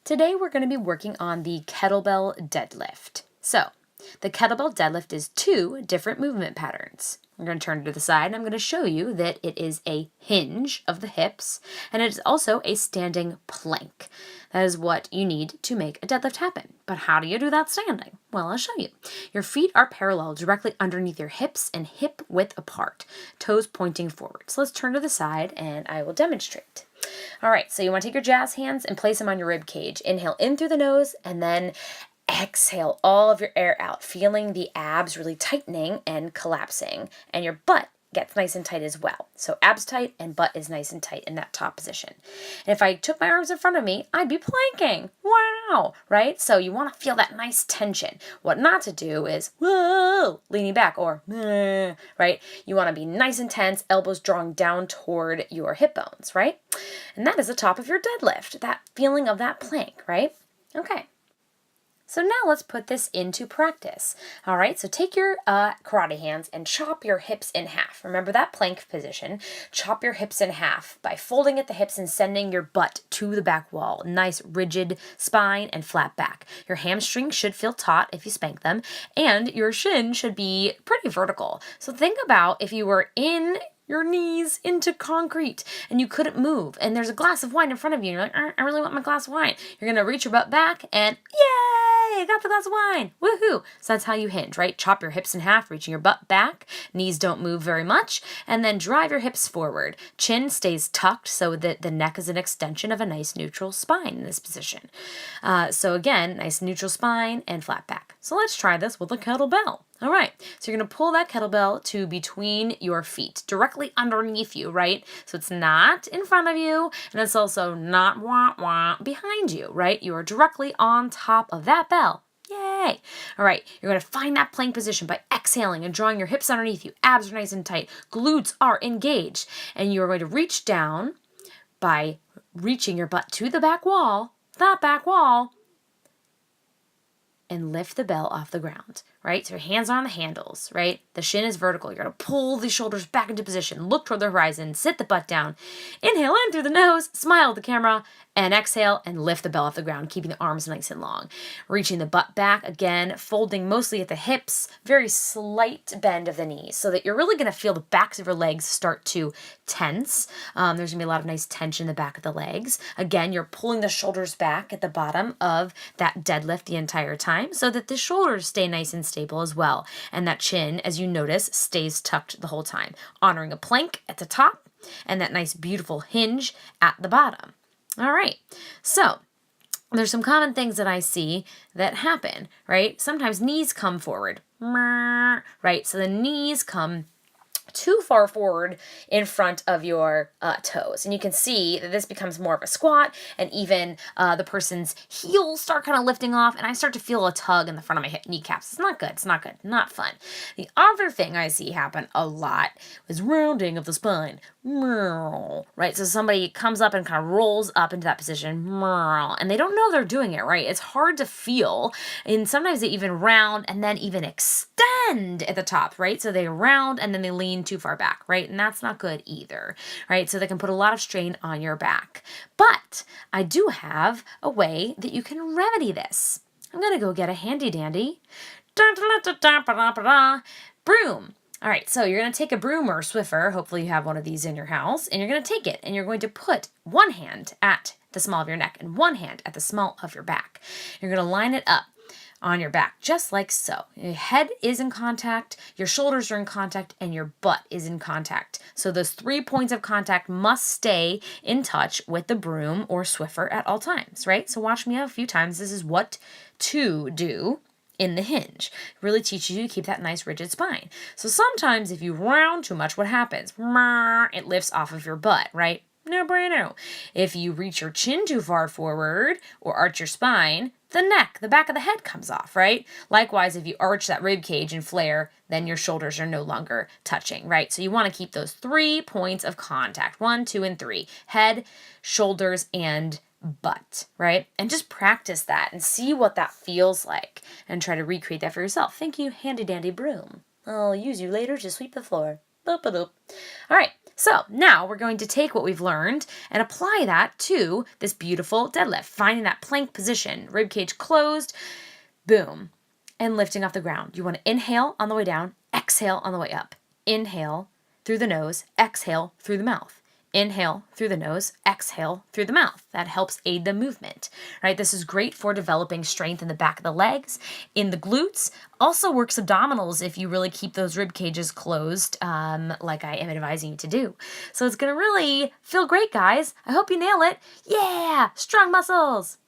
Today we're going to be working on the kettlebell deadlift. So, the kettlebell deadlift is two different movement patterns. We're going to turn to the side and I'm going to show you that it is a hinge of the hips and it is also a standing plank. That is what you need to make a deadlift happen. But how do you do that standing? Well, I'll show you. Your feet are parallel directly underneath your hips and hip width apart, toes pointing forward. So let's turn to the side and I will demonstrate. All right, so you want to take your jazz hands and place them on your rib cage. Inhale in through the nose and then exhale all of your air out, feeling the abs really tightening and collapsing, and your butt gets nice and tight as well. So abs tight and butt is nice and tight in that top position. And if I took my arms in front of me, I'd be planking. Wow, right? So you want to feel that nice tension. What not to do is, whoa, leaning back or, right? You want to be nice and tense, elbows drawing down toward your hip bones, right? And that is the top of your deadlift, that feeling of that plank, right? Okay. So now let's put this into practice. All right, so take your karate hands and chop your hips in half. Remember that plank position. Chop your hips in half by folding at the hips and sending your butt to the back wall. Nice rigid spine and flat back. Your hamstrings should feel taut if you spank them, and your shin should be pretty vertical. So think about if you were in your knees into concrete and you couldn't move and there's a glass of wine in front of you and you're like, I really want my glass of wine. You're going to reach your butt back and yay, I got the glass of wine. Woohoo. So that's how you hinge, right? Chop your hips in half, reaching your butt back. Knees don't move very much. And then drive your hips forward. Chin stays tucked so that the neck is an extension of a nice neutral spine in this position. So again, nice neutral spine and flat back. So let's try this with a kettlebell. All right, so you're going to pull that kettlebell to between your feet, directly underneath you, right? So it's not in front of you, and it's also not behind you, right? You are directly on top of that bell. Yay! All right, you're going to find that plank position by exhaling and drawing your hips underneath you. Abs are nice and tight. Glutes are engaged. And you're going to reach down by reaching your butt to the back wall, that back wall, and lift the bell off the ground, right? So your hands are on the handles, right? The shin is vertical. You're going to pull the shoulders back into position, look toward the horizon, sit the butt down, inhale in through the nose, smile at the camera, and exhale and lift the bell off the ground, keeping the arms nice and long. Reaching the butt back again, folding mostly at the hips, very slight bend of the knees so that you're really going to feel the backs of your legs start to tense. There's going to be a lot of nice tension in the back of the legs. Again, you're pulling the shoulders back at the bottom of that deadlift the entire time so that the shoulders stay nice and stable as well. And that chin, as you notice, stays tucked the whole time, honoring a plank at the top and that nice beautiful hinge at the bottom. All right, so there's some common things that I see that happen, right? Sometimes knees come forward, right? So the knees come too far forward in front of your toes. And you can see that this becomes more of a squat and even the person's heels start kind of lifting off and I start to feel a tug in the front of my kneecaps. It's not good. It's not good. Not fun. The other thing I see happen a lot is rounding of the spine. Right? So somebody comes up and kind of rolls up into that position and they don't know they're doing it, right? It's hard to feel. And sometimes they even round and then even extend at the top, right? So they round and then they lean too far back, right? And that's not good either, right? So they can put a lot of strain on your back. But I do have a way that you can remedy this. I'm going to go get a handy dandy broom. All right, so you're going to take a broom or a Swiffer, hopefully you have one of these in your house, and you're going to take it and you're going to put one hand at the small of your neck and one hand at the small of your back. You're going to line it up on your back, just like so. Your head is in contact, your shoulders are in contact, and your butt is in contact. So those 3 points of contact must stay in touch with the broom or Swiffer at all times, right? So watch me out a few times. This is what to do in the hinge. It really teaches you to keep that nice rigid spine. So sometimes if you round too much, what happens? It lifts off of your butt, right? No bueno. If you reach your chin too far forward or arch your spine, the neck, the back of the head comes off, right? Likewise, if you arch that rib cage and flare, then your shoulders are no longer touching, right? So you want to keep those 3 points of contact, 1, 2, and 3, head, shoulders, and butt, right? And just practice that and see what that feels like and try to recreate that for yourself. Thank you, handy dandy broom. I'll use you later to sweep the floor. Boop-a-doop. All right, So now we're going to take what we've learned and apply that to this beautiful deadlift, finding that plank position, rib cage closed, boom, and lifting off the ground. You want to inhale on the way down, exhale on the way up. Inhale through the nose, exhale through the mouth. Inhale through the nose, exhale through the mouth. That helps aid the movement, right? This is great for developing strength in the back of the legs, in the glutes. Also works abdominals if you really keep those rib cages closed, like I am advising you to do. So it's going to really feel great, guys. I hope you nail it. Yeah, strong muscles.